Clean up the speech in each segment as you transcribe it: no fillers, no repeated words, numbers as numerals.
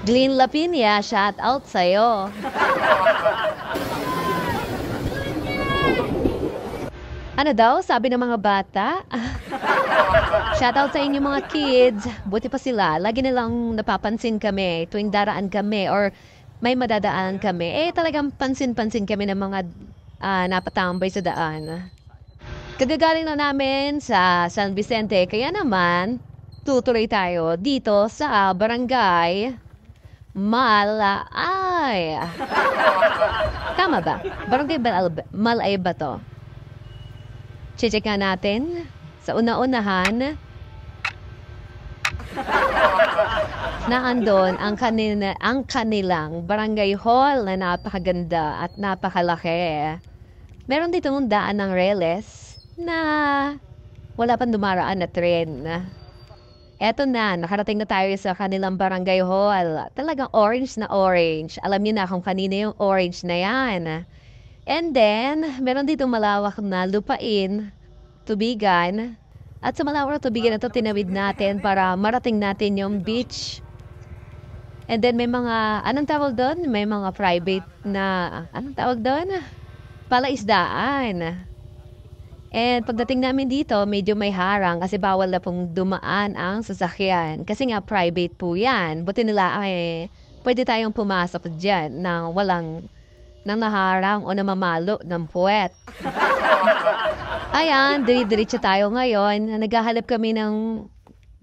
Glenn Lapinia, shout out sa'yo. Ano daw, sabi ng mga bata? Shout out sa inyo mga kids. Buti pa sila. Lagi nilang napapansin kami tuwing daraan kami or may madadaan kami. Talagang pansin-pansin kami ng mga napatambay sa daan. Kagagaling na namin sa San Vicente. Kaya naman, tutuloy tayo dito sa Barangay Malay. Tama ba? Barangay Malay ba to? Check nga natin sa una-unahan na andon ang kanilang barangay hall na napakaganda at napakalaki. Meron dito ng daan ng reles na wala pang dumaraan na tren. Eto na, nakarating na tayo sa kanilang barangay hall. Talagang orange na orange. Alam niyo na kung kanina yung orange na yan. And then, meron dito malawak na lupain, tubigan. At sa malawak na tubigan na ito, tinawid natin para marating natin yung beach. And then, may mga, anong tawag doon? May mga private na, anong tawag doon? Palaisdaan. And pagdating namin dito, medyo may harang kasi bawal na pong dumaan ang sasakyan. Kasi nga, private po yan. Buti nila pwede tayong pumasok dyan na walang nang naharang o namamalo ng puwet. Ayan, diri-diritso tayo ngayon. Naghahanap kami ng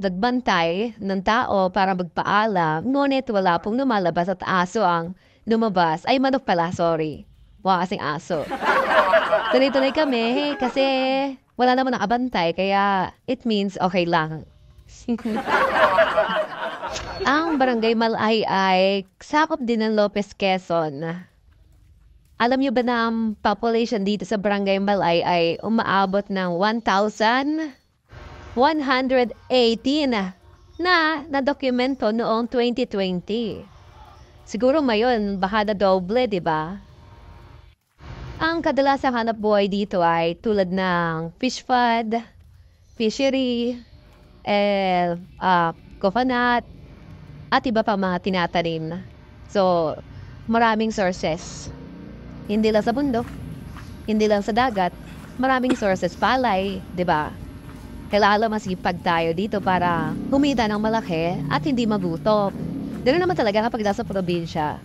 nagbantay ng tao para magpaalam. Ngunit wala pong lumalabas at aso ang lumabas. Ay, manok pala, sorry. Wala kasing aso. Tuloy-tuloy kami kasi wala naman nakabantay kaya it means okay lang. Ang Barangay Malay ay sakop din ng Lopez, Quezon. Alam niyo ba na ang population dito sa Barangay Malay ay umaabot ng 1,118 na dokumento noong 2020. Siguro mayon, baka na doble, di ba? Ang kadalasang hanap buhay dito ay tulad ng fish pond, fishery, coconut, at iba pa mga tinatanim. So, maraming sources. Hindi lang sa bundok, hindi lang sa dagat, maraming sources, palay, di ba? Kailangan masipag tayo dito para humita ng malaki at hindi magutom. Dito naman talaga kapag nasa probinsya.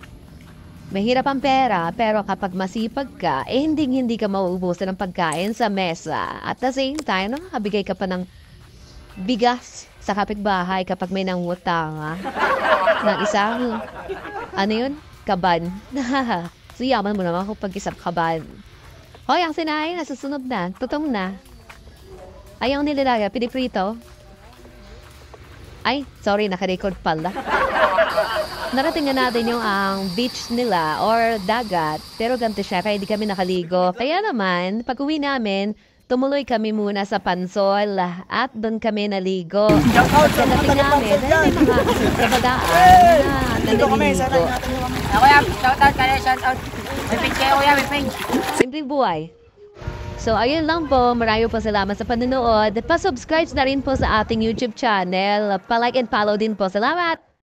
Mahirap ang pera, pero kapag masipag ka, hindi ka mauubusan ng pagkain sa mesa. At the same time, nakakabigay ka pa ng bigas sa kapitbahay kapag may nangutang ng isang, ano yun? Kaban. So, yaman mo naman kapag isang kaban. Hoy, ang sinain, nasusunod na. Tutom na. Ayaw nililaga, piniprito. Ay, sorry, nakarecord pala. Narating na natin yung ang beach nila or dagat. Pero ganito siya, kaya di kami nakaligo. Kaya naman, pag uwi namin, tumuloy kami muna sa Pansol at doon kami naligo. Pagdating namin, may mga kabadaan na naliligo. Ako yan, shoutout ka na, shoutout. May pink kayo kuya, may pink. Simpleng buhay. So, ayun lang po. Maraming po salamat sa panonood. Pa-subscribe na rin po sa ating YouTube channel. Pa-like and follow din po. Salamat!